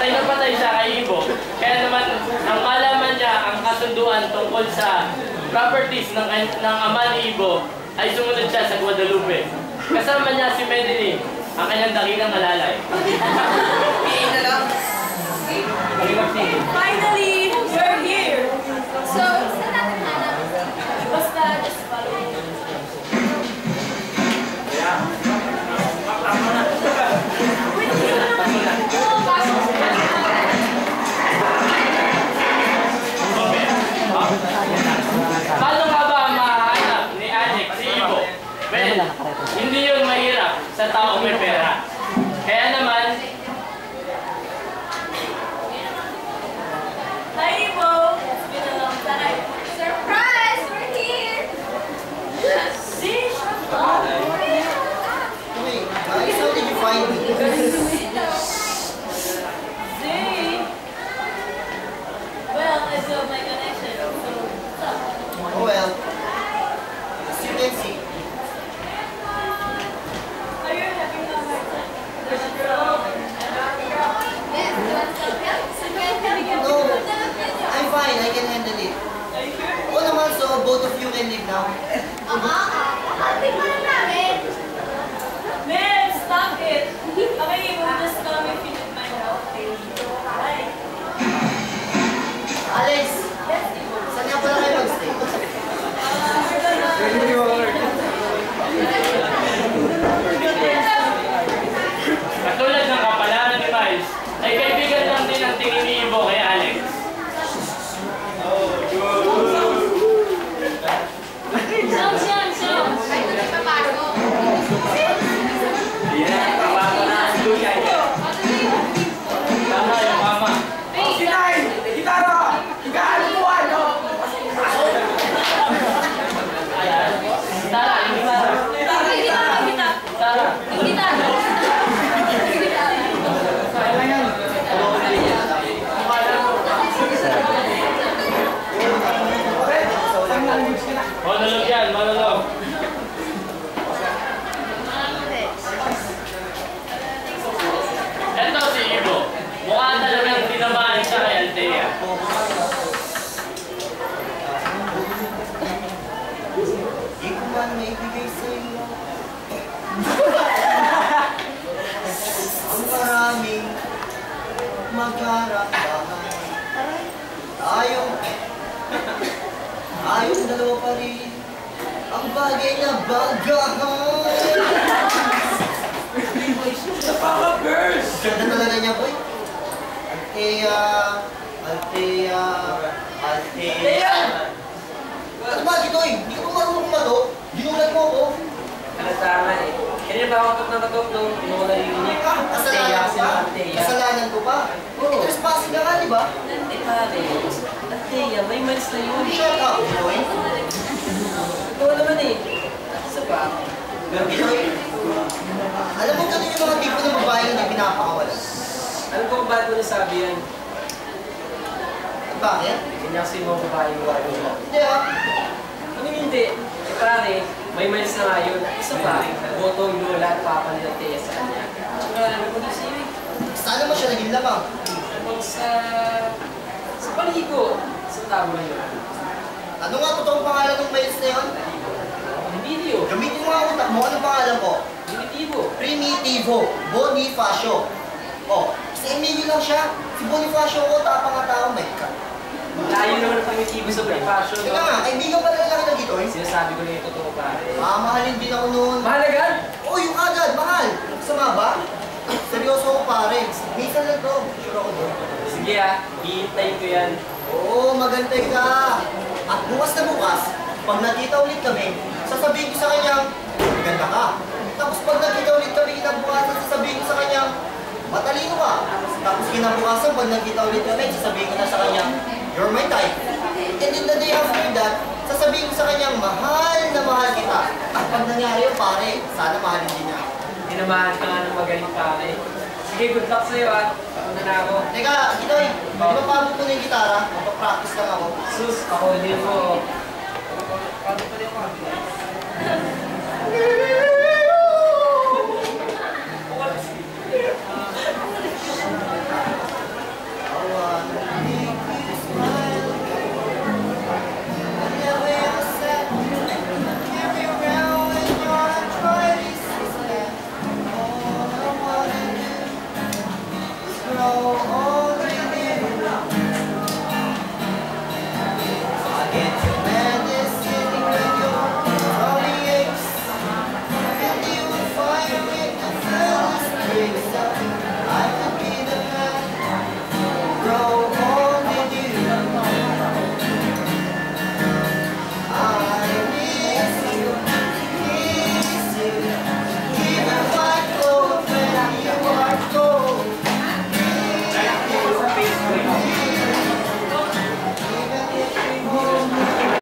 patay na patay siya kay Ibo. Kaya naman, ang malaman niya, ang kasunduan tungkol sa properties ng ama ni Ibo ay sumunod siya sa Guadalupe. Kasama niya si Medellin, ang kanyang dakilang alalay. Finally, you're here! So, saan natin hanap? Basta, just follow me. Paano nga ba mahanap ni Alex si Ibo? Well, hindi yun mahirap sa taong may pera. Kaya naman, Hi, Ibo! It's been a long time. Surprise! We're here! See? Shut up! Wait, guys, how did you find me? See? Well, I saw my connection, so what's up? Oh well, as you can see, Are you having a hard time? There's a girl. Yes, you want some help? no, I'm fine, I can handle it. Are you sure? Oo naman, so both of you can leave now. Tingnan namin! Man, stop it! Okay, you will just come if you need my help. Bye. Alex, Yes, Ibo. saan nga pala kayo mag-stay? katulad ng kapalaran ni Miles, ay kaibigan lang din ang tingin ni Ibo kay Alex. Siya. Ay, ito na papago. Tama yung mama. Sinay! Gitara! Gaaluan! Tara, hindi Tara. Tara. Monolog yan, monolog. Eto si Ibo. Mukha talagang tinamaan siya kay Althea. Di ko man maibigay sa iyo. Ang maraming magkaramdaman. Tayong dalawa pa rin. Ang bagay na bagahan. Napaka-girls! Ganda talaga niya, boy. Althea. Ano ba, Gitoy? Hindi ko marunong kumato. Ginulat mo ako. Tama eh. Kaya ba ako ng katog nung pinuha yung unique? Kasalanan ko pa. Kasalanan ko pa. Trespassing ka nga, di ba? Eh pare, Althea, may malis na yun. Shut up, Gitoy. Ikaw naman eh. Isa pa. Gitoy. Alam mo ganun yung mga tipo ng babae na pinapakawalan. Alam ko kung bakit mo nasabi yan. Bakit? Kanya kasi mga babae yung wala mo. Hindi ah. Ano hindi? Eh pare, may malis na nga yun. Isa pa, botong lola at papa ni Althea sa kanya. Tsaka ano ko na siya eh. Saan naman siya naging lamang? Habang sa paligo. Sa tama yun. Ano nga totoong pangalan ng mails na yun? Yung video. Gamitin mo nga utak mo. Anong pangalan ko? Primitivo. Primitivo. Bonifacio. Oh, sa Emilio lang siya. Si Bonifacio ko, tapang nga tao, may ka. Layo naman ang Primitivo sa Bonifacio, Teka no? nga, kaibigan pa rin lang kita dito eh. Sinasabi ko na yung totoo, pare. Mahalin din ako noon. Mahalagan! Oh, yung agad, mahal. Sama ba? Seryoso ako pare. Minsan lang to. Sure ako doon. Sige hihintayin ko yan. Oo, magantay ka. At bukas na bukas, pag nakita ulit kami, sasabihin ko sa kanyang, maganda ka. Tapos pag nakita ulit kami kinabukasan, sasabihin ko sa kanyang, matalino ka. Tapos kinabukasan, pag nakita ulit kami, sasabihin ko na sa kanyang, you're my type. And in the day after that, sasabihin ko sa kanyang, mahal na mahal kita. At pag nangyari yun, pare, sana mahalin din niya. Tinamahan ka nga ng magaling, pare. Sige, good luck sa'yo, Papunta na ako. Teka, Gitoy, di ba pabot mo na yung gitara? Magpa-practice lang ako. Sus, ako din mo. Paano pa rin ako?